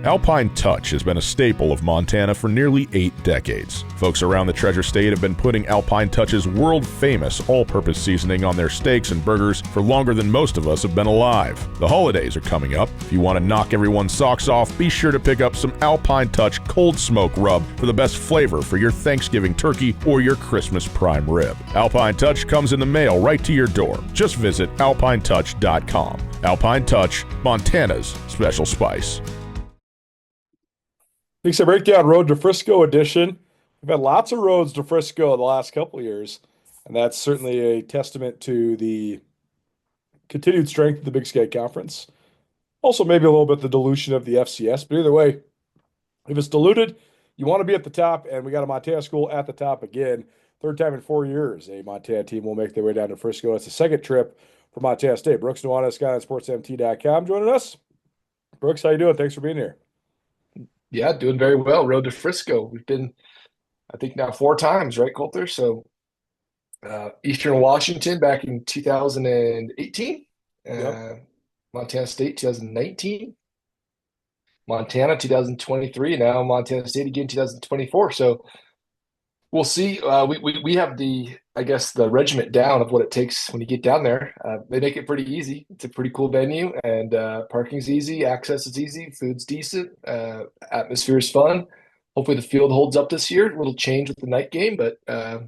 Alpine Touch has been a staple of Montana for nearly 8 decades. Folks around the Treasure State have been putting Alpine Touch's world-famous all-purpose seasoning on their steaks and burgers for longer than most of us have been alive. The holidays are coming up. If you want to knock everyone's socks off, be sure to pick up some Alpine Touch Cold Smoke Rub for the best flavor for your Thanksgiving turkey or your Christmas prime rib. Alpine Touch comes in the mail right to your door. Just visit alpinetouch.com. Alpine Touch, Montana's special spice. Thanks a breakdown Road to Frisco edition. We've had lots of roads to Frisco the last couple of years, and that's certainly a testament to the continued strength of the Big Sky Conference. Also, maybe a little bit the dilution of the FCS, but either way, if it's diluted, you want to be at the top, and we got a Montana school at the top again. Third time in 4 years, a Montana team will make their way down to Frisco. It's the second trip for Montana State. Brooks Nuanez of Skyline Sports MT.com joining us. Brooks, how you doing? Thanks for being here. Yeah, doing very well. Road to Frisco. We've been, I think, now 4 times, right, Colter? So Eastern Washington back in 2018, Montana State 2019, Montana 2023, and now Montana State again 2024. So we'll see. We have the regiment down of what it takes when you get down there. They make it pretty easy. It's a pretty cool venue, and parking's easy, access is easy, food's decent, atmosphere is fun. Hopefully the field holds up this year. A little change with the night game, but I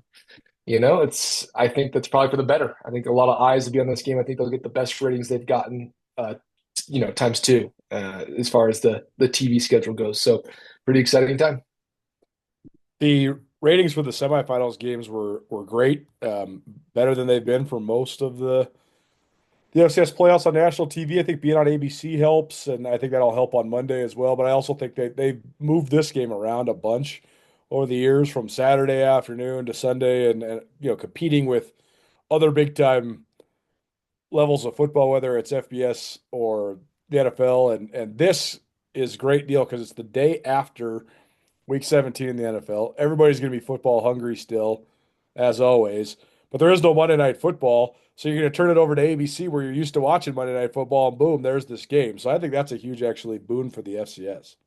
think that's probably for the better. I think a lot of eyes will be on this game. I think they'll get the best ratings they've gotten, times 2 as far as the TV schedule goes. So pretty exciting time. The ratings for the semifinals games were great, better than they've been for most of the FCS playoffs on national TV. I think being on ABC helps, and I think that'll help on Monday as well. But I also think they've moved this game around a bunch over the years from Saturday afternoon to Sunday, and competing with other big time levels of football, whether it's FBS or the NFL, and this is a great deal because it's the day after Week 17 in the NFL. Everybody's going to be football hungry still, as always. But there is no Monday Night Football, so you're going to turn it over to ABC where you're used to watching Monday Night Football, and boom, there's this game. So I think that's a huge, actually, boon for the FCS.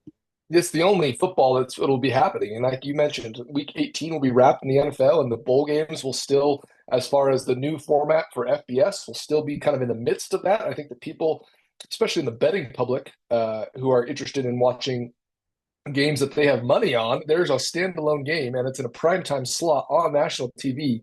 It's the only football it'll be happening. And like you mentioned, Week 18 will be wrapped in the NFL, and the bowl games will still, as far as the new format for FBS, will still be kind of in the midst of that. I think that people, especially in the betting public, who are interested in watching games that they have money on, there's a standalone game, and it's in a primetime slot on national TV.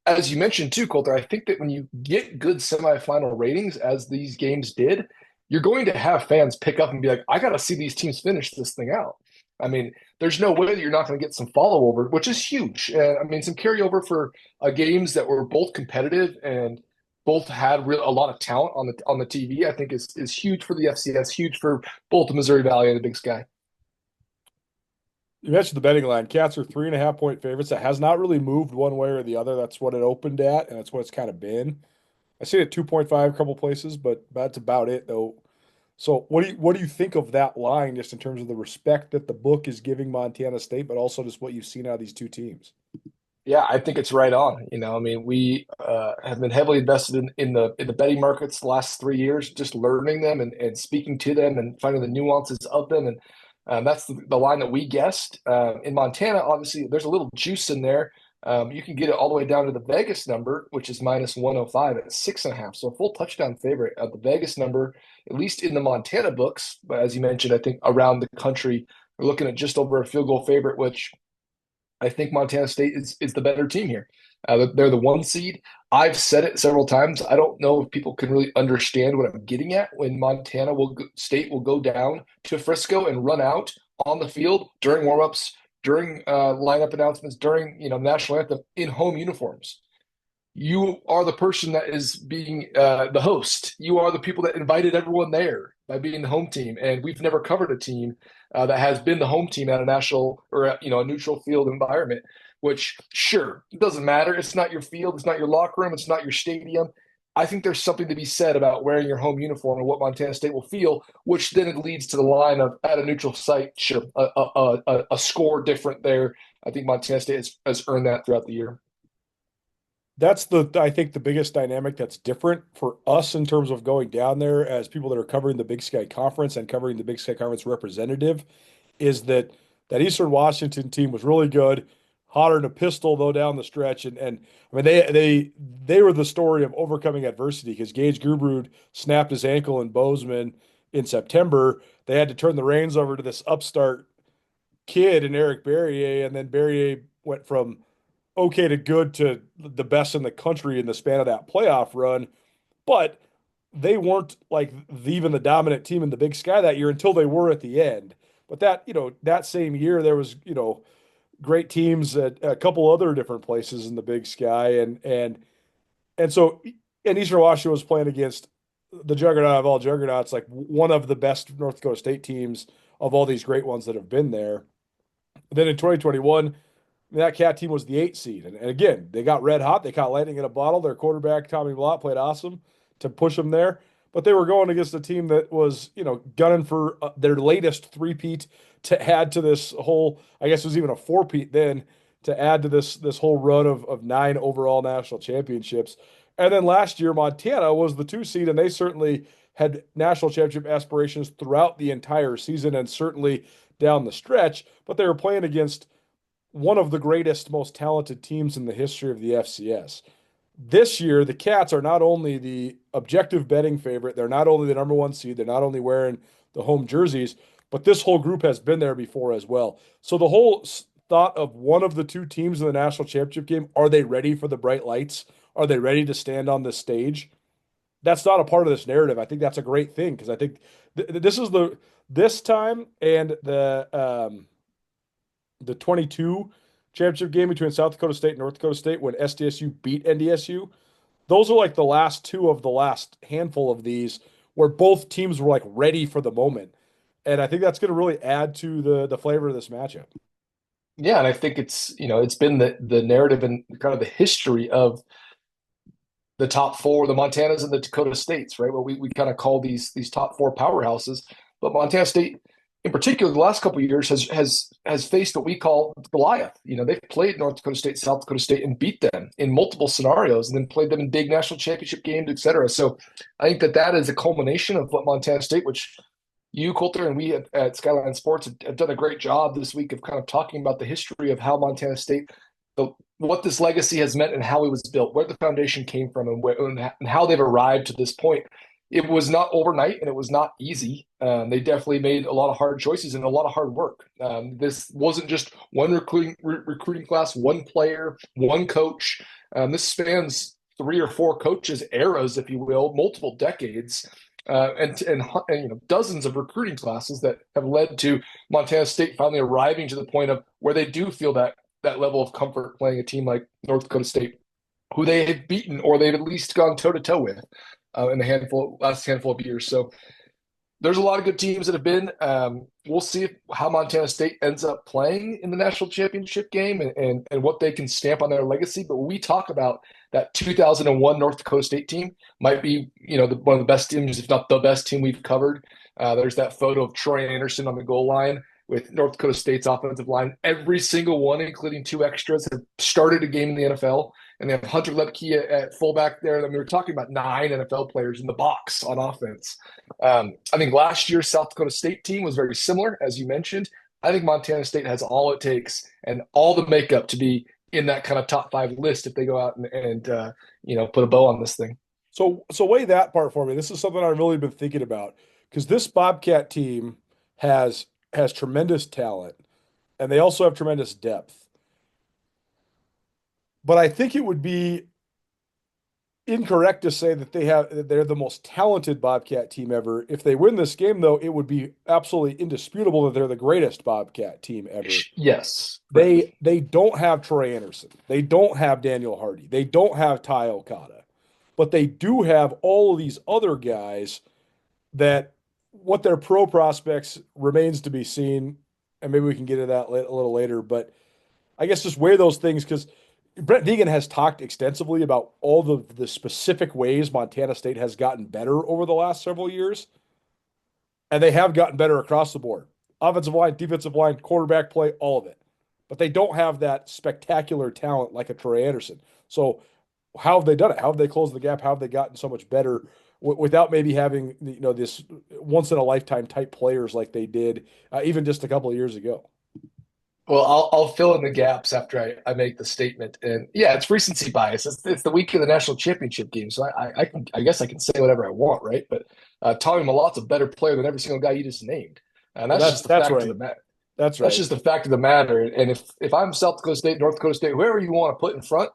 As you mentioned too, Colter, I think that when you get good semifinal ratings, as these games did, you're going to have fans pick up and be like, I got to see these teams finish this thing out. I mean, there's no way that you're not going to get some follow over, which is huge. Some carryover for games that were both competitive and both had a lot of talent on the TV, I think is huge for the FCS, huge for both the Missouri Valley and the Big Sky. You mentioned the betting line. Cats are 3.5-point favorites. That has not really moved one way or the other. That's what it opened at, and that's what it's kind of been. I see it at 2.5 a couple places, but that's about it, though. So what do you think of that line, just in terms of the respect that the book is giving Montana State, but also just what you've seen out of these two teams? Yeah, I think it's right on. We have been heavily invested in the betting markets the last 3 years, just learning them and speaking to them and finding the nuances of them. And that's the line that we guessed. In Montana, obviously, there's a little juice in there. You can get it all the way down to the Vegas number, which is -105 at 6.5. So a full touchdown favorite at the Vegas number, at least in the Montana books. But as you mentioned, I think around the country, we're looking at just over a field goal favorite, which I think Montana State is the better team here. They're the 1 seed. I've said it several times. I don't know if people can really understand what I'm getting at when Montana State will go down to Frisco and run out on the field during warmups, during lineup announcements, during national anthem in home uniforms. You are the person that is being the host. You are the people that invited everyone there by being the home team. And we've never covered a team that has been the home team at a national or a neutral field environment. Which, sure, it doesn't matter. It's not your field. It's not your locker room. It's not your stadium. I think there's something to be said about wearing your home uniform and what Montana State will feel, which then it leads to the line of at a neutral site, sure, a score different there. I think Montana State has earned that throughout the year. That's I think the biggest dynamic that's different for us in terms of going down there as people that are covering the Big Sky Conference and covering the Big Sky Conference representative is that Eastern Washington team was really good, hotter than a pistol though down the stretch, and I mean they were the story of overcoming adversity because Gage Gubrud snapped his ankle in Bozeman in September. They had to turn the reins over to this upstart kid in Eric Barrier, and then Barrier went from okay to good to the best in the country in the span of that playoff run. But they weren't like even the dominant team in the Big Sky that year until they were at the end. But that, that same year there was, great teams at a couple other different places in the Big Sky and so and Eastern Washington was playing against the juggernaut of all juggernauts, like one of the best North Dakota State teams of all these great ones that have been there. Then in 2021, that Cat team was the 8 seed. And again, they got red hot. They caught lightning in a bottle. Their quarterback, Tommy Blott, played awesome to push them there. But they were going against a team that was, gunning for their latest three-peat to add to this whole, I guess it was even a four-peat then, to add to this whole run of 9 overall national championships. And then last year, Montana was the 2 seed, and they certainly had national championship aspirations throughout the entire season and certainly down the stretch. But they were playing against one of the greatest, most talented teams in the history of the FCS. This year, the Cats are not only the objective betting favorite, they're not only the number 1 seed, they're not only wearing the home jerseys, but this whole group has been there before as well. So the whole thought of one of the 2 teams in the national championship game, are they ready for the bright lights? Are they ready to stand on the stage? That's not a part of this narrative. I think that's a great thing because I think this is this time and the 22 championship game between South Dakota State and North Dakota State when SDSU beat NDSU. Those are like the last 2 of the last handful of these where both teams were like ready for the moment. And I think that's going to really add to the flavor of this matchup. Yeah, and I think it's been the narrative and kind of the history of the top 4, the Montanas and the Dakota States, right? Well, we kind of call these top 4 powerhouses, but Montana State in particular, the last couple of years has faced what we call Goliath. They've played North Dakota State, South Dakota State, and beat them in multiple scenarios, and then played them in big national championship games, et cetera. So I think that is a culmination of what Montana State, which you, Colter, and we at Skyline Sports have done a great job this week of kind of talking about the history of how Montana State, what this legacy has meant and how it was built, where the foundation came from, and how they've arrived to this point. It was not overnight and it was not easy. They definitely made a lot of hard choices and a lot of hard work. This wasn't just one recruiting class, one player, one coach. This spans 3 or 4 coaches' eras, if you will, multiple decades, and dozens of recruiting classes that have led to Montana State finally arriving to the point of where they do feel that level of comfort playing a team like North Dakota State, who they have beaten or they've at least gone toe-to-toe with in the last handful of years. So there's a lot of good teams that have been. We'll see how Montana State ends up playing in the national championship game and what they can stamp on their legacy. But when we talk about that 2001 North Dakota State team, might be one of the best teams, if not the best team we've covered. There's that photo of Troy Anderson on the goal line with North Dakota State's offensive line. Every single one, including 2 extras, have started a game in the NFL. And they have Hunter Lepke at fullback there. I mean, we're talking about 9 NFL players in the box on offense. I think last year's South Dakota State team was very similar, as you mentioned. I think Montana State has all it takes and all the makeup to be in that kind of top 5 list if they go out and put a bow on this thing. So weigh that part for me. This is something I've really been thinking about because this Bobcat team has tremendous talent and they also have tremendous depth. But I think it would be incorrect to say that they're the most talented Bobcat team ever. If they win this game, though, it would be absolutely indisputable that they're the greatest Bobcat team ever. Yes. They don't have Troy Anderson. They don't have Daniel Hardy. They don't have Ty Okada. But they do have all of these other guys that what their pro prospects remains to be seen. And maybe we can get to that a little later. But I guess just weigh those things because Brent Vigen has talked extensively about all the specific ways Montana State has gotten better over the last several years. And they have gotten better across the board. Offensive line, defensive line, quarterback play, all of it. But they don't have that spectacular talent like a Troy Anderson. So how have they done it? How have they closed the gap? How have they gotten so much better without maybe having this once in a lifetime type players like they did even just a couple of years ago? Well, I'll fill in the gaps after I make the statement. And yeah, it's recency bias. It's the week of the national championship game, so I guess I can say whatever I want, right? But Tommy Malot's a better player than every single guy you just named, and Well, that's just the that's fact of right. the matter. That's That's right. just the fact of the matter. And if I'm South Dakota State, North Dakota State, whoever you want to put in front,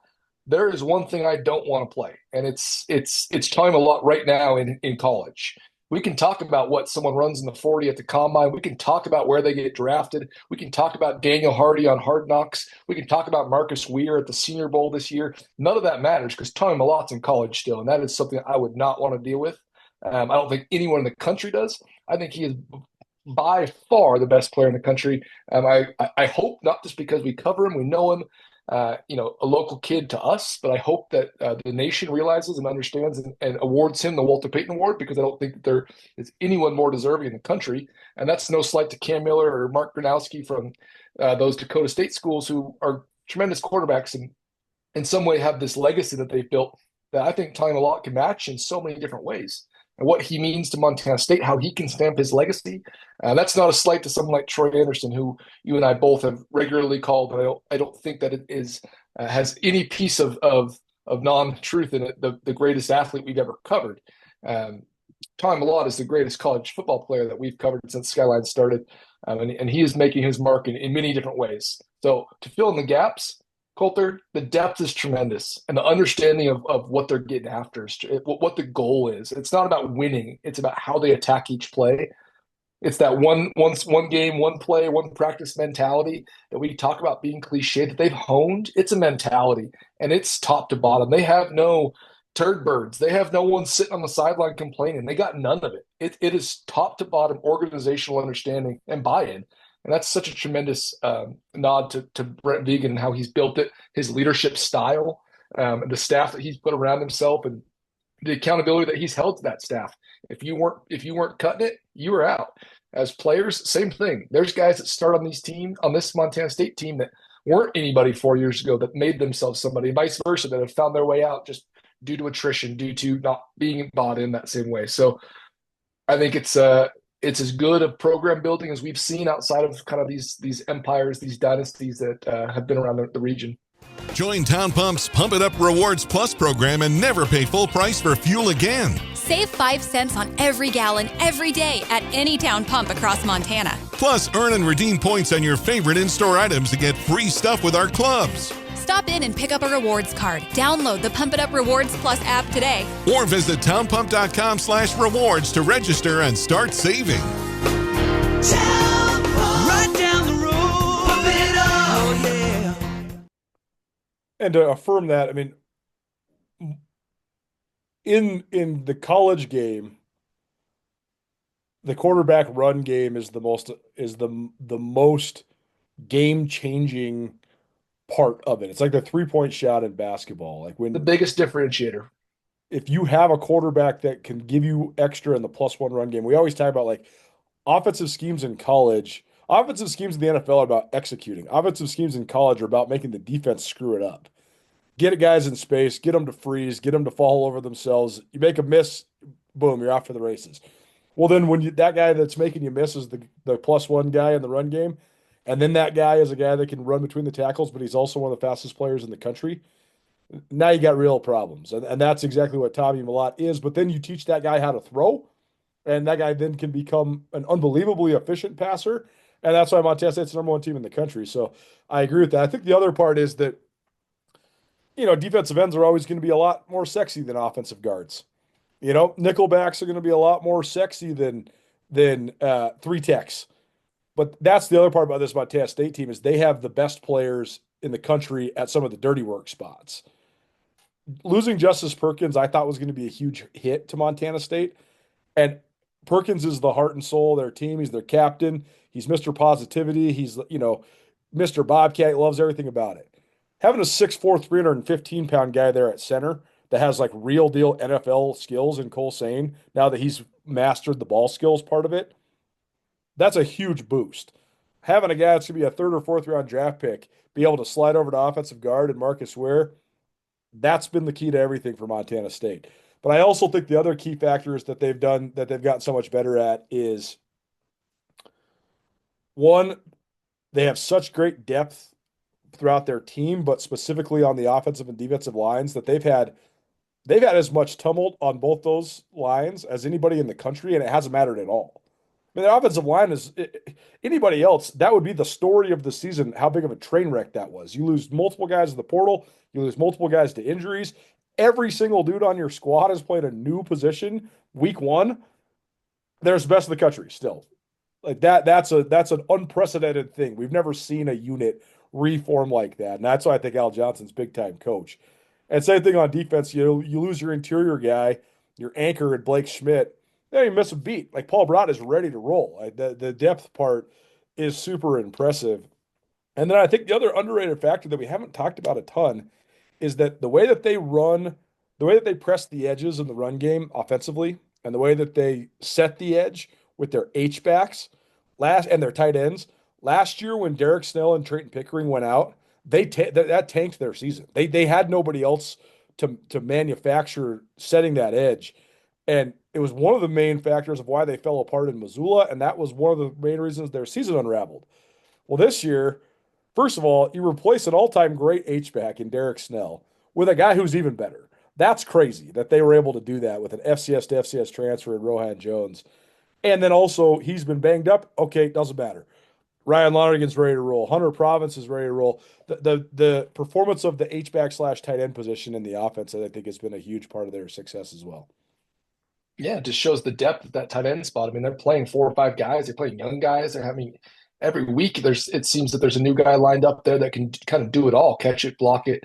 there is one thing I don't want to play, and it's Tommy Malott right now in college. We can talk about what someone runs in the 40 at the combine. We can talk about where they get drafted. We can talk about Daniel Hardy on Hard Knocks. We can talk about Marcus Weir at the Senior Bowl this year. None of that matters because Tommy Malott's in college still, and that is something I would not want to deal with. I don't think anyone in the country does. I think he is by far the best player in the country. I hope not just because we cover him, we know him, a local kid to us, but I hope that the nation realizes and understands and awards him the Walter Payton Award because I don't think that there is anyone more deserving in the country. And that's no slight to Cam Miller or Mark Gronowski from those Dakota State schools who are tremendous quarterbacks and in some way have this legacy that they've built that I think Tommy Malott can match in so many different ways. And what he means to Montana State, how he can stamp his legacy. That's not a slight to someone like Troy Anderson, who you and I both have regularly called. But I don't think that it is has any piece of non-truth in it. The greatest athlete we've ever covered. Tommy Malott is the greatest college football player that we've covered since Skyline started, and he is making his mark in many different ways. So to fill in the gaps, Colter, the depth is tremendous, and the understanding of what they're getting after, what the goal is. It's not about winning; it's about how they attack each play. It's that one game, one play, one practice mentality that we talk about being cliche that they've honed. It's a mentality, and it's top to bottom. They have no turd birds. They have no one sitting on the sideline complaining. They got none of it. It is top to bottom organizational understanding and buy-in. And that's such a tremendous nod to Brent Vegan and how he's built it, his leadership style, the staff that he's put around himself, and the accountability that he's held to that staff. If you weren't cutting it, you were out. As players, same thing. There's guys that start on this Montana State team that weren't anybody 4 years ago that made themselves somebody, and vice versa, that have found their way out just due to attrition, due to not being bought in that same way. So I think it's as good a program building as we've seen outside of kind of these empires, these dynasties that have been around the region. Join Town Pump's Pump It Up Rewards Plus program and never pay full price for fuel again. Save 5 cents on every gallon every day at any Town Pump across Montana. Plus, earn and redeem points on your favorite in-store items to get free stuff with our clubs. Stop in and pick up a rewards card. Download the Pump It Up Rewards Plus app today. Or visit townpump.com/rewards to register and start saving. Town Pump. Right down the road. Pump it up. Oh, yeah. And to affirm that, I mean, in the college game, the quarterback run game is the most game-changing part of it. It's like the three-point shot in basketball. Like The biggest differentiator. if you have a quarterback that can give you extra in the +1 run game, we always talk about like offensive schemes in college. Offensive schemes in the NFL are about executing. Offensive schemes in college are about making the defense screw it up. Get guys in space, get them to freeze, get them to fall over themselves. You make a miss, boom, you're off for the races. Well, then when that guy that's making you miss is the +1 guy in the run game, and then that guy is a guy that can run between the tackles, but he's also one of the fastest players in the country. Now you got real problems. And that's exactly what Tommy Malott is. But then you teach that guy how to throw, and that guy then can become an unbelievably efficient passer. And that's why Montana State's the #1 team in the country. So I agree with that. I think the other part is that, defensive ends are always going to be a lot more sexy than offensive guards. Nickelbacks are going to be a lot more sexy than three techs. But that's the other part about this Montana State team is they have the best players in the country at some of the dirty work spots. Losing Justice Perkins, I thought was going to be a huge hit to Montana State. And Perkins is the heart and soul of their team. He's their captain. He's Mr. Positivity. He's, Mr. Bobcat. He loves everything about it. Having a 6'4", 315-pound guy there at center that has like real deal NFL skills in Cole Sane, now that he's mastered the ball skills part of it, that's a huge boost. Having a guy that's going to be a 3rd or 4th round draft pick be able to slide over to offensive guard and Marcus Ware, That's been the key to everything for Montana State. But I also think the other key factors that they've gotten so much better at is one, they have such great depth throughout their team, but specifically on the offensive and defensive lines that they've had as much tumult on both those lines as anybody in the country, and it hasn't mattered at all. I mean, the offensive line is anybody else, that would be the story of the season, how big of a train wreck that was. You lose multiple guys to the portal, you lose multiple guys to injuries. Every single dude on your squad has played a new position week one. They're the best in the country still. Like that's an unprecedented thing. We've never seen a unit reform like that. And that's why I think Al Johnson's big time coach. And same thing on defense. You lose your interior guy, your anchor at Blake Schmidt. You miss a beat. Like Paul Brott is ready to roll. Like the depth part is super impressive. And then I think the other underrated factor that we haven't talked about a ton is that the way that they run, the way that they press the edges in the run game offensively, and the way that they set the edge with their H backs and their tight ends. Last year when Derek Snell and Trayton Pickering went out, that tanked their season. They had nobody else to manufacture setting that edge. And it was one of the main factors of why they fell apart in Missoula, and that was one of the main reasons their season unraveled. Well, this year, first of all, you replace an all-time great H-back in Derek Snell with a guy who's even better. That's crazy that they were able to do that with an FCS to FCS transfer in Rohan Jones. And then also, he's been banged up. Okay, doesn't matter. Ryan Lonergan's ready to roll. Hunter Province is ready to roll. The performance of the H-back / tight end position in the offense, I think, has been a huge part of their success as well. Yeah, it just shows the depth of that tight end spot. I mean, they're playing 4 or 5 guys. They're playing young guys. They're having every week. It seems that there's a new guy lined up there that can kind of do it all, catch it, block it.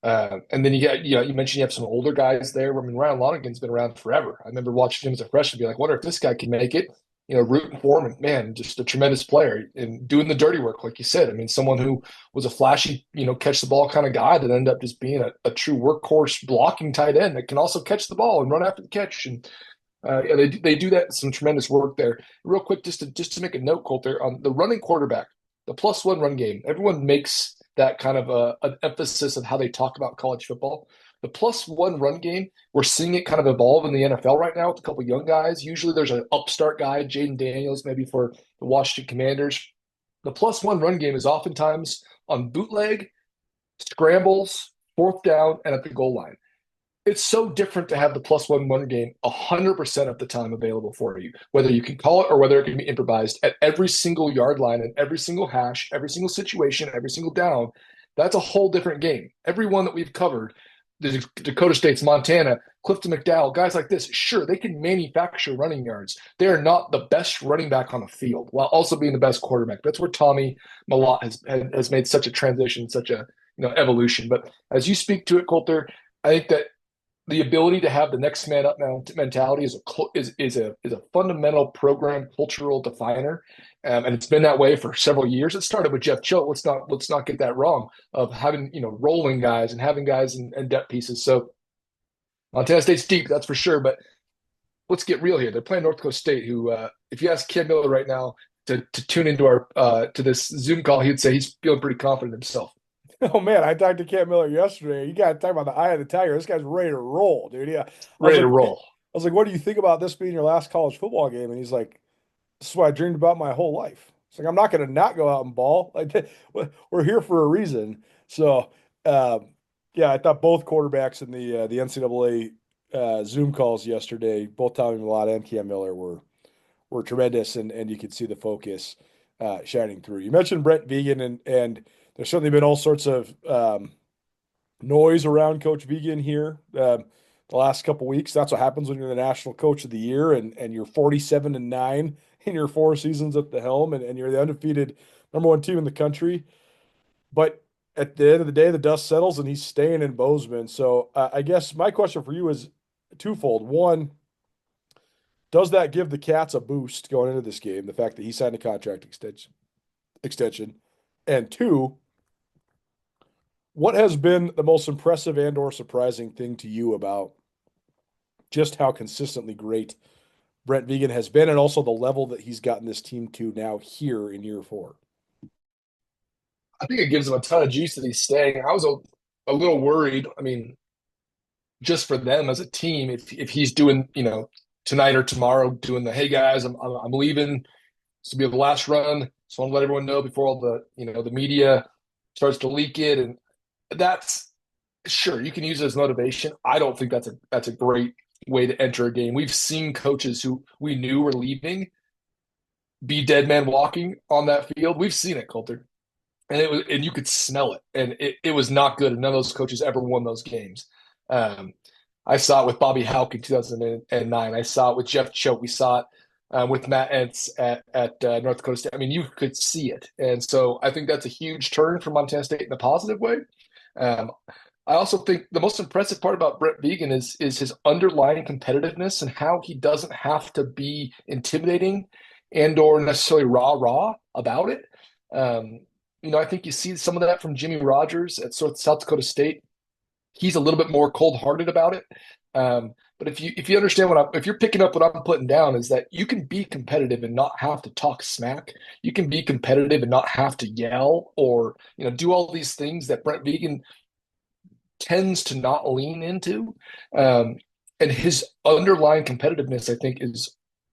And then you mentioned you have some older guys there. I mean, Ryan Lonergan's been around forever. I remember watching him as a freshman, be like, wonder if this guy can make it. Rooting for him, and man, just a tremendous player and doing the dirty work, like you said. I mean, someone who was a flashy, catch the ball kind of guy that ended up just being a true workhorse blocking tight end that can also catch the ball and run after the catch. And they do that some tremendous work there. Real quick, just to make a note, Colter, on the running quarterback, the +1 run game. Everyone makes that kind of an emphasis of how they talk about college football. The +1 run game, we're seeing it kind of evolve in the NFL right now with a couple of young guys. Usually there's an upstart guy, Jaden Daniels, maybe for the Washington Commanders. The +1 run game is oftentimes on bootleg, scrambles, 4th down, and at the goal line. It's so different to have the +1 run game 100% of the time available for you, whether you can call it or whether it can be improvised at every single yard line and every single hash, every single situation, every single down. That's a whole different game. Every one that we've covered, the Dakota States, Montana, Clifton McDowell, guys like this, sure, they can manufacture running yards. They are not the best running back on the field while also being the best quarterback. That's where Tommy Mellott has made such a transition, such a evolution. But as you speak to it, Colter, I think that the ability to have the next man up mentality is a fundamental program cultural definer, and it's been that way for several years. It started with Jeff Choate. Let's not get that wrong, of having rolling guys and having guys and depth pieces. So Montana State's deep, that's for sure. But let's get real here. They're playing North Dakota State, who if you ask Cam Miller right now to tune into our to this Zoom call, he'd say he's feeling pretty confident himself. Oh man, I talked to Cam Miller yesterday. You got to talk about the eye of the tiger. This guy's ready to roll, dude. Yeah, ready to roll. I was like, "What do you think about this being your last college football game?" And he's like, "This is what I dreamed about my whole life." It's like, I'm not going to not go out and ball. Like, we're here for a reason. So, yeah, I thought both quarterbacks in the NCAA Zoom calls yesterday, both Tommy Mellott and Cam Miller, were tremendous, and you could see the focus shining through. You mentioned Brent Vigen, and there's certainly been all sorts of noise around Coach Vigen here the last couple weeks. That's what happens when you're the National Coach of the Year and you're 47-9 in your 4 seasons at the helm, and you're the undefeated #1 team in the country. But at the end of the day, the dust settles, and he's staying in Bozeman. So I guess my question for you is twofold. One, does that give the Cats a boost going into this game, the fact that he signed a contract extension? And two, what has been the most impressive and or surprising thing to you about just how consistently great Brent Vigen has been, and also the level that he's gotten this team to now here in year 4? I think it gives him a ton of juice that he's staying. I was a little worried. I mean, just for them as a team, if he's doing, tonight or tomorrow, doing the, hey guys, I'm leaving. This will be the last run. So I want to let everyone know before all the, the media starts to leak it. And that's sure, you can use it as motivation. I don't think that's a great way to enter a game. We've seen coaches who we knew were leaving be dead man walking on that field. We've seen it, Colter. And you could smell it. And it was not good. And none of those coaches ever won those games. I saw it with Bobby Houck in 2009. I saw it with Jeff Choate. We saw it with Matt Entz at North Dakota State. I mean, you could see it. And so I think that's a huge turn for Montana State in a positive way. I also think the most impressive part about Brent Vigen is his underlying competitiveness and how he doesn't have to be intimidating and or necessarily rah-rah about it. I think you see some of that from Jimmy Rogers at South Dakota State. He's a little bit more cold-hearted about it. But if you understand if you're picking up what I'm putting down, is that you can be competitive and not have to talk smack. You can be competitive and not have to yell or do all these things that Brent Vigen tends to not lean into. And his underlying competitiveness, I think,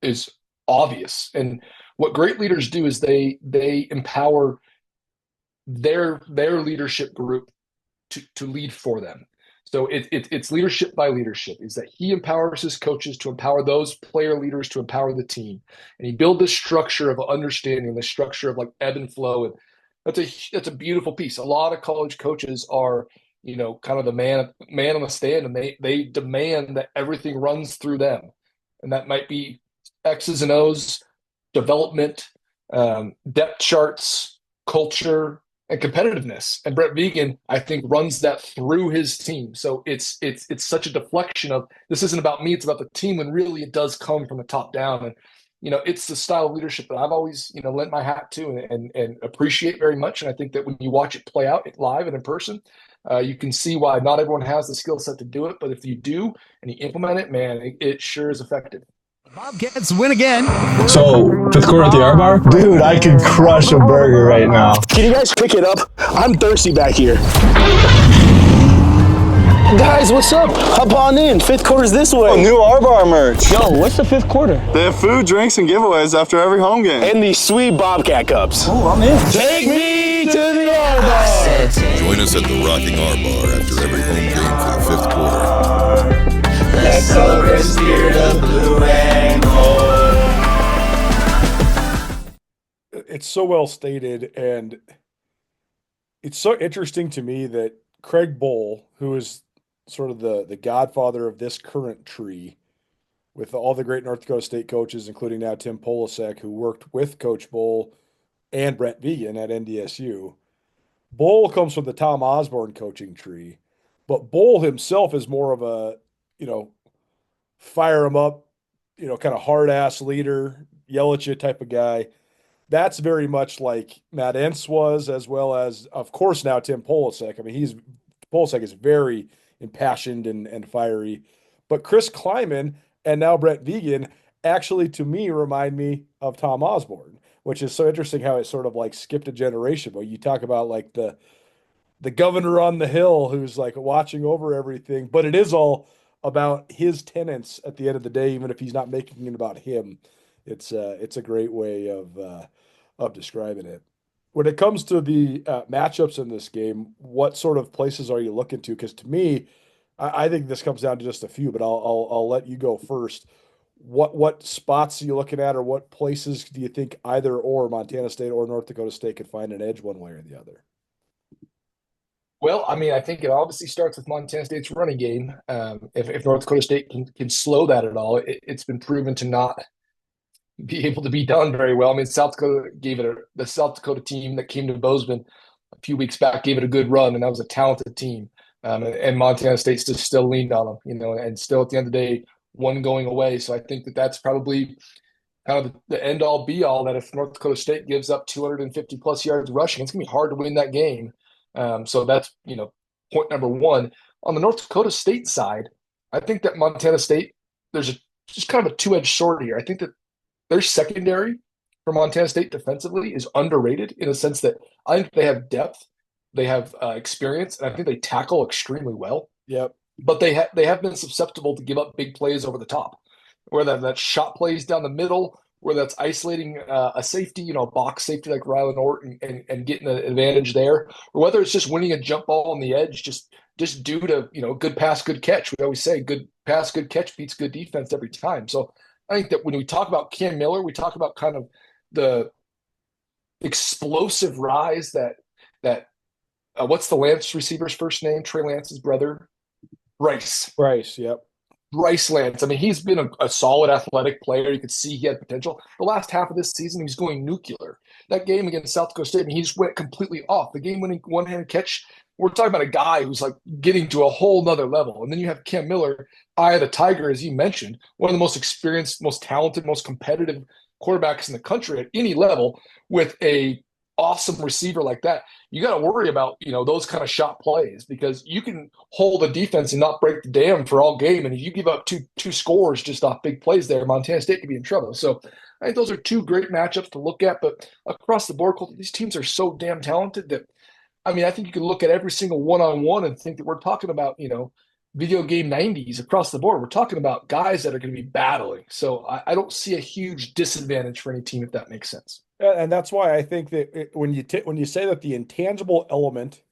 is obvious. And what great leaders do is they empower their leadership group to lead for them. So it's leadership by leadership, is that he empowers his coaches to empower those player leaders to empower the team. And he built this structure of understanding, the structure of like ebb and flow. And that's a beautiful piece. A lot of college coaches are, kind of the man on the stand, and they demand that everything runs through them. And that might be X's and O's, development, depth charts, culture, and competitiveness. And Brent Vigen, I think, runs that through his team. So it's such a deflection of, this isn't about me, it's about the team, when really it does come from the top down. And it's the style of leadership that I've always lent my hat to and appreciate very much. And I think that when you watch it play out live and in person, you can see why not everyone has the skill set to do it, but if you do and you implement it, man, it sure is effective. Bobcats win again. So, fifth quarter at the R Bar? Dude, I could crush a burger right now. Can you guys pick it up? I'm thirsty back here. Guys, what's up? Hop on in. Fifth quarter's this way. Oh, new R Bar merch. Yo, what's the fifth quarter? They have food, drinks, and giveaways after every home game. And these sweet Bobcat cups. Oh, I'm in. Take me to the R Bar. Join us at the Rocking R Bar after every home game for the fifth quarter. Let's celebrate the spirit of blue and gold. It's so well stated, and it's so interesting to me that Craig Bohl, who is sort of the godfather of this current tree, with all the great North Dakota State coaches, including now Tim Polasek, who worked with Coach Bohl and Brent Vigen at NDSU. Bohl comes from the Tom Osborne coaching tree, but Bohl himself is more of a, fire him up, kind of hard ass leader, yell at you type of guy. That's very much like Matt Entz was, as well as, of course, now Tim Polasek. I mean, Polasek is very impassioned and fiery. But Chris Kleiman and now Brent Vigen actually, to me, remind me of Tom Osborne, which is so interesting how it sort of like skipped a generation. But you talk about like the governor on the hill who's like watching over everything, but it is all about his tenants at the end of the day, even if he's not making it about him. It's a great way of describing it. When it comes to the matchups in this game, what sort of places are you looking to? Because to me, I think this comes down to just a few, but I'll let you go first. What spots are you looking at, or what places do you think either or Montana State or North Dakota State could find an edge one way or the other? Well, I mean, I think it obviously starts with Montana State's running game. If North Dakota State can slow that at all, it's been proven to not be able to be done very well. I mean, South Dakota the South Dakota team that came to Bozeman a few weeks back gave it a good run, and that was a talented team. And Montana State still leaned on them, and still at the end of the day, one going away. So I think that's probably kind of the end all be all, that if North Dakota State gives up 250 plus yards rushing, it's gonna be hard to win that game. So that's, point number one. On the North Dakota State side, I think that Montana State, there's just kind of a two-edged sword here. I think that their secondary for Montana State defensively is underrated, in the sense that I think they have depth, they have experience, and I think they tackle extremely well. Yep. but they have been susceptible to give up big plays over the top, whether that's shot plays down the middle, whether that's isolating a safety, a box safety like Rylan Orton and getting an advantage there, or whether it's just winning a jump ball on the edge, just due to, good pass, good catch. We always say good pass, good catch beats good defense every time. So I think that when we talk about Cam Miller, we talk about kind of the explosive rise that what's the Lance receiver's first name? Trey Lance's brother? Rice. Yep. Rice Lance. I mean, he's been a solid athletic player. You could see he had potential. The last half of this season, he was going nuclear. That game against South Dakota State, I mean, he just went completely off. The game-winning one-handed catch, we're talking about a guy who's like getting to a whole nother level. And then you have Cam Miller, eye of the tiger, as you mentioned, one of the most experienced, most talented, most competitive quarterbacks in the country at any level with a awesome receiver like that. You got to worry about, those kind of shot plays, because you can hold a defense and not break the dam for all game. And if you give up two scores just off big plays there, Montana State could be in trouble. So I think those are two great matchups to look at. But across the board, these teams are so damn talented that, I mean, I think you can look at every single one-on-one and think that we're talking about, video game 90s across the board. We're talking about guys that are going to be battling. So I don't see a huge disadvantage for any team, if that makes sense. And that's why I think that when you say that the intangible element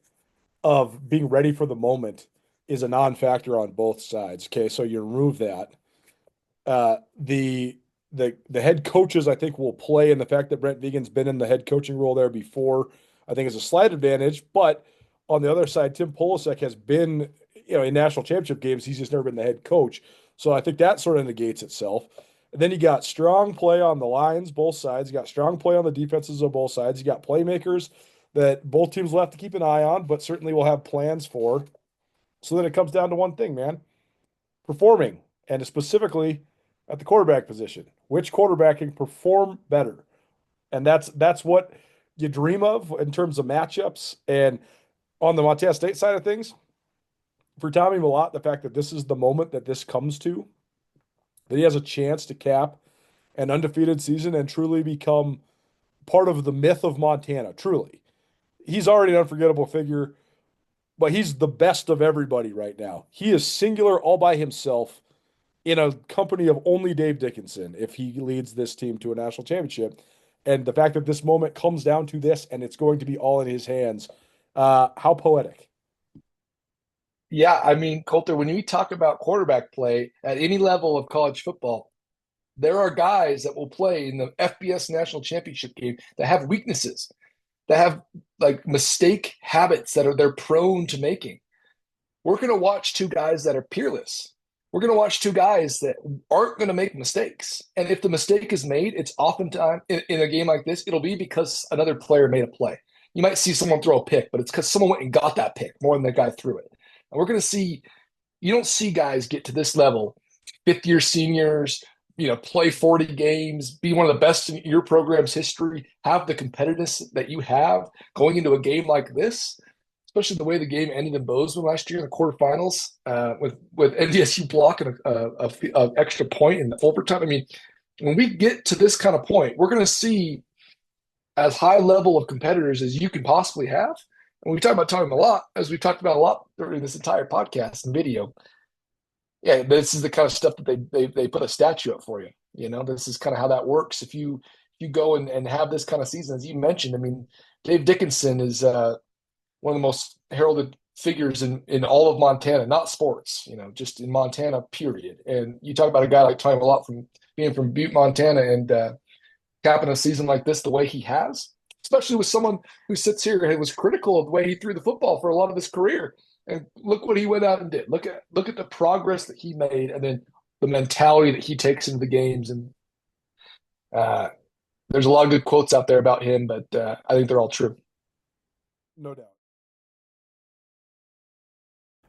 of being ready for the moment is a non-factor on both sides. Okay, so you remove that. The head coaches, I think, will play, and the fact that Brent Vigen's been in the head coaching role there before, I think, is a slight advantage. But on the other side, Tim Polasek has been, in national championship games. He's just never been the head coach. So I think that sort of negates itself. And then you got strong play on the lines, both sides. You got strong play on the defenses of both sides. You got playmakers that both teams will have to keep an eye on, but certainly will have plans for. So then it comes down to one thing, man. Performing, and specifically at the quarterback position. Which quarterback can perform better? And that's what you dream of in terms of matchups. And on the Montana State side of things, for Tommy Mellott, the fact that this is the moment that this comes to, that he has a chance to cap an undefeated season and truly become part of the myth of Montana, truly. He's already an unforgettable figure, but he's the best of everybody right now. He is singular all by himself in a company of only Dave Dickinson if he leads this team to a national championship. And the fact that this moment comes down to this and it's going to be all in his hands, how poetic. Yeah, I mean, Colter, when you talk about quarterback play at any level of college football, there are guys that will play in the FBS national championship game that have weaknesses, that have like mistake habits that they're prone to making. We're going to watch two guys that are peerless. We're going to watch two guys that aren't going to make mistakes. And if the mistake is made, it's oftentimes in a game like this, it'll be because another player made a play. You might see someone throw a pick, but it's because someone went and got that pick more than the guy threw it. And we're going to see, you don't see guys get to this level, fifth-year seniors, play 40 games, be one of the best in your program's history, have the competitiveness that you have going into a game like this, especially the way the game ended in Bozeman last year in the quarterfinals with NDSU blocking an extra point in the overtime. I mean, when we get to this kind of point, we're going to see as high level of competitors as you can possibly have. And we talk about Tommy Mellott, as we've talked about a lot during this entire podcast and video. Yeah, this is the kind of stuff that they put a statue up for you. This is kind of how that works. If you go and have this kind of season, as you mentioned, I mean, Dave Dickinson is one of the most heralded figures in all of Montana, not sports, just in Montana, period. And you talk about a guy like Tommy Mellott from being from Butte, Montana, and capping a season like this the way he has, especially with someone who sits here and was critical of the way he threw the football for a lot of his career. And look what he went out and did. Look at the progress that he made, and then the mentality that he takes into the games. And there's a lot of good quotes out there about him, but I think they're all true. No doubt.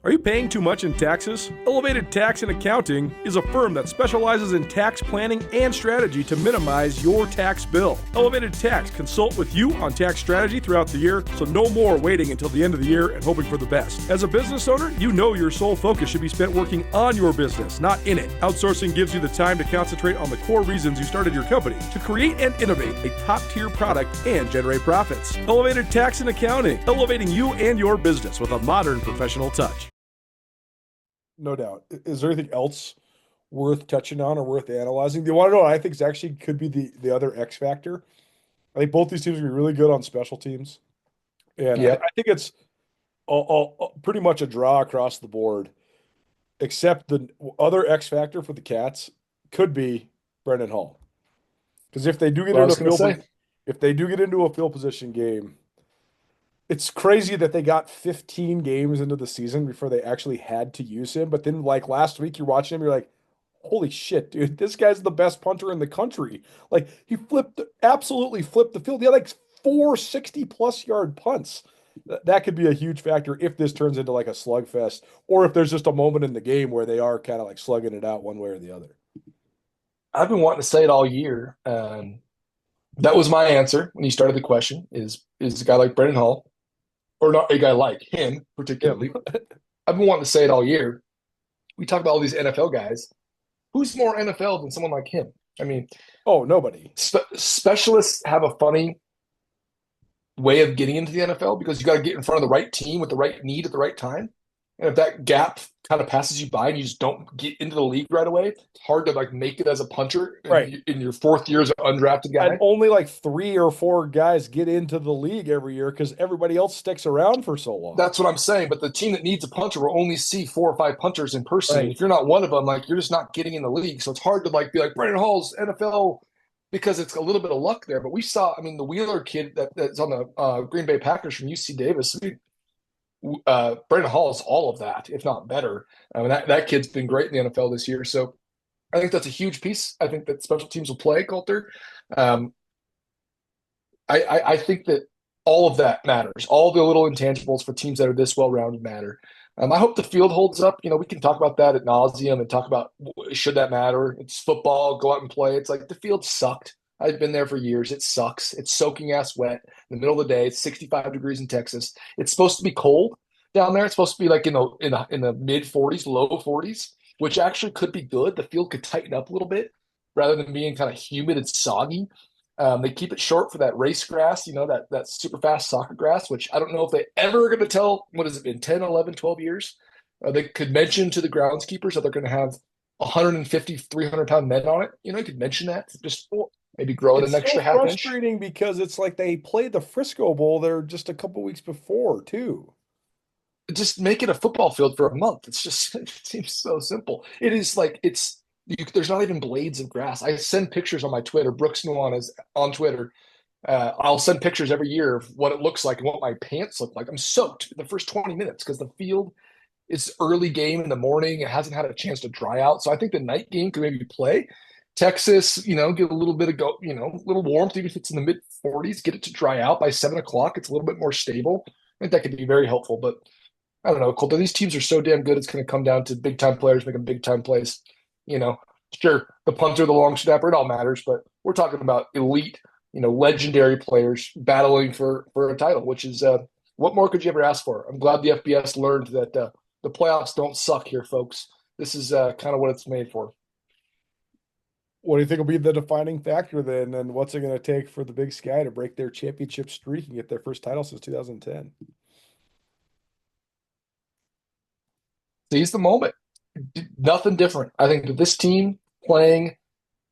Are you paying too much in taxes? Elevated Tax and Accounting is a firm that specializes in tax planning and strategy to minimize your tax bill. Elevated Tax consult with you on tax strategy throughout the year, so no more waiting until the end of the year and hoping for the best. As a business owner, you know your sole focus should be spent working on your business, not in it. Outsourcing gives you the time to concentrate on the core reasons you started your company, to create and innovate a top-tier product and generate profits. Elevated Tax and Accounting, elevating you and your business with a modern professional touch. No doubt. Is there anything else worth touching on or worth analyzing? Do you want to know what I think is actually could be the other X factor? I think both these teams are gonna be really good on special teams, and Yep. I think it's pretty much a draw across the board. Except the other X factor for the Cats could be Brendan Hall, because if they do get What I into was going to say. if they do get into a field position game, it's crazy that they got 15 games into the season before they actually had to use him. But then, like last week, you're watching him, you're like, holy shit, dude, this guy's the best punter in the country. Like he absolutely flipped the field. He had like 460+ yard punts. That could be a huge factor if this turns into like a slugfest, or if there's just a moment in the game where they are kind of like slugging it out one way or the other. I've been wanting to say it all year. That was my answer when you started the question is a guy like Brendan Hall, or not a guy like him particularly. I've been wanting to say it all year. We talk about all these NFL guys. Who's more NFL than someone like him? I mean, Oh, nobody. specialists have a funny way of getting into the NFL because you got to get in front of the right team with the right need at the right time. And if that gap kind of passes you by and you just don't get into the league right away, it's hard to like make it as a punter in your fourth year as an undrafted guy. And only like 3 or 4 guys get into the league every year because everybody else sticks around for so long. That's what I'm saying. But the team that needs a punter will only see 4 or 5 punters in person. Right. And if you're not one of them, like you're just not getting in the league. So it's hard to like be like Brandon Hall's NFL because it's a little bit of luck there. But we saw, I mean, the Wheeler kid that's on the Green Bay Packers from UC Davis. Brandon Hall is all of that, if not better. I mean, that kid's been great in the NFL this year. So I think that's a huge piece. I think that special teams will play, Colter. I think that all of that matters. All the little intangibles for teams that are this well-rounded matter. I hope the field holds up. You know, we can talk about that ad nauseum and talk about should that matter. It's football. Go out and play. It's like the field sucked. I've been there for years. It sucks. It's soaking ass wet in the middle of the day. It's 65 degrees in Texas. It's supposed to be cold down there. It's supposed to be like in the mid 40s, low 40s, which actually could be good. The field could tighten up a little bit rather than being kind of humid and soggy. They keep it short for that race grass, you know, that super fast soccer grass, which I don't know if they ever are going to tell, what has it been, 10, 11, 12 years? They could mention to the groundskeepers that they're going to have 150, 300-pound men on it. You know, you could mention that. Just maybe grow it an extra half inch. It's frustrating because it's like they played the Frisco Bowl there just a couple weeks before, too. Just make it a football field for a month. It's just, it seems so simple. It is like, there's not even blades of grass. I send pictures on my Twitter, Brooks Nuanez on Twitter. I'll send pictures every year of what it looks like and what my pants look like. I'm soaked in the first 20 minutes because the field is early game in the morning. It hasn't had a chance to dry out. So I think the night game could maybe play. Texas, you know, get a little bit of little warmth, even if it's in the mid 40s, get it to dry out by 7 o'clock. It's a little bit more stable. I think that could be very helpful. But I don't know, Colter. These teams are so damn good. It's going to come down to big time players making big time plays. You know, sure, the punter, the long snapper, it all matters. But we're talking about elite, you know, legendary players battling for a title, which is what more could you ever ask for? I'm glad the FBS learned that the playoffs don't suck here, folks. This is kind of what it's made for. What do you think will be the defining factor then? And what's it going to take for the Big Sky to break their championship streak and get their first title since 2010? Seize the moment. Nothing different. I think that this team playing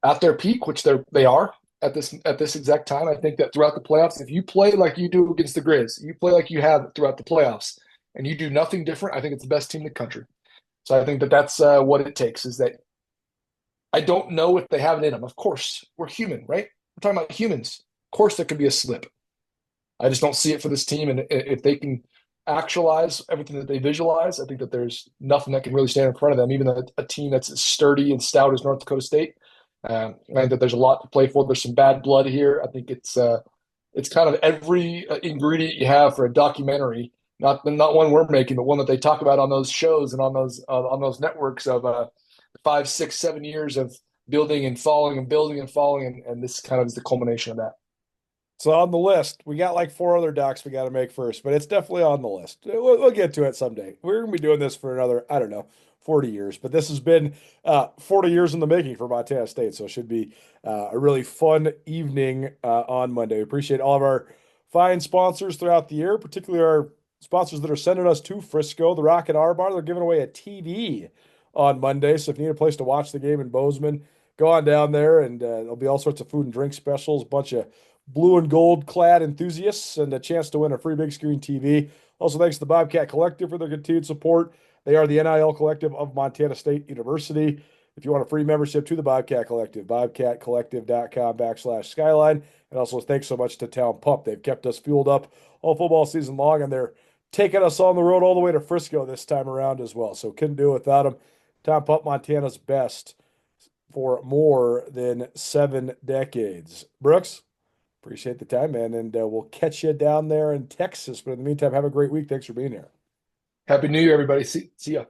at their peak, which they are at this exact time, I think that throughout the playoffs, if you play like you do against the Grizz, you play like you have throughout the playoffs, and you do nothing different, I think it's the best team in the country. So I think that that's what it takes. Is that I don't know if they have it in them. Of course, we're human, right? We're talking about humans. Of course, there could be a slip. I just don't see it for this team, and if they can actualize everything that they visualize, I think that there's nothing that can really stand in front of them, even a team that's as sturdy and stout as North Dakota State. I think that there's a lot to play for. There's some bad blood here. I think it's kind of every ingredient you have for a documentary, not one we're making, but one that they talk about on those shows and on those networks of 5, 6, 7 years of building and falling and building and falling, and this kind of is the culmination of that. So on the list, we got like 4 other docs we got to make first, but it's definitely on the list. We'll get to it someday. We're going to be doing this for another, I don't know, 40 years, but this has been 40 years in the making for Montana State. So it should be a really fun evening on Monday. We appreciate all of our fine sponsors throughout the year, particularly our sponsors that are sending us to Frisco, the Rock and R Bar. They're giving away a TV on Monday. So if you need a place to watch the game in Bozeman, go on down there, and there'll be all sorts of food and drink specials, a bunch of blue and gold clad enthusiasts, and a chance to win a free big screen TV. Also, thanks to the Bobcat Collective for their continued support. They are the NIL Collective of Montana State University. If you want a free membership to the Bobcat Collective, bobcatcollective.com/skyline. And also, thanks so much to Town Pump. They've kept us fueled up all football season long, and they're taking us on the road all the way to Frisco this time around as well. So couldn't do it without them. Town Pump, Montana's best for more than 7 decades. Brooks, appreciate the time, man, and we'll catch you down there in Texas. But in the meantime, have a great week. Thanks for being here. Happy New Year, everybody. See ya.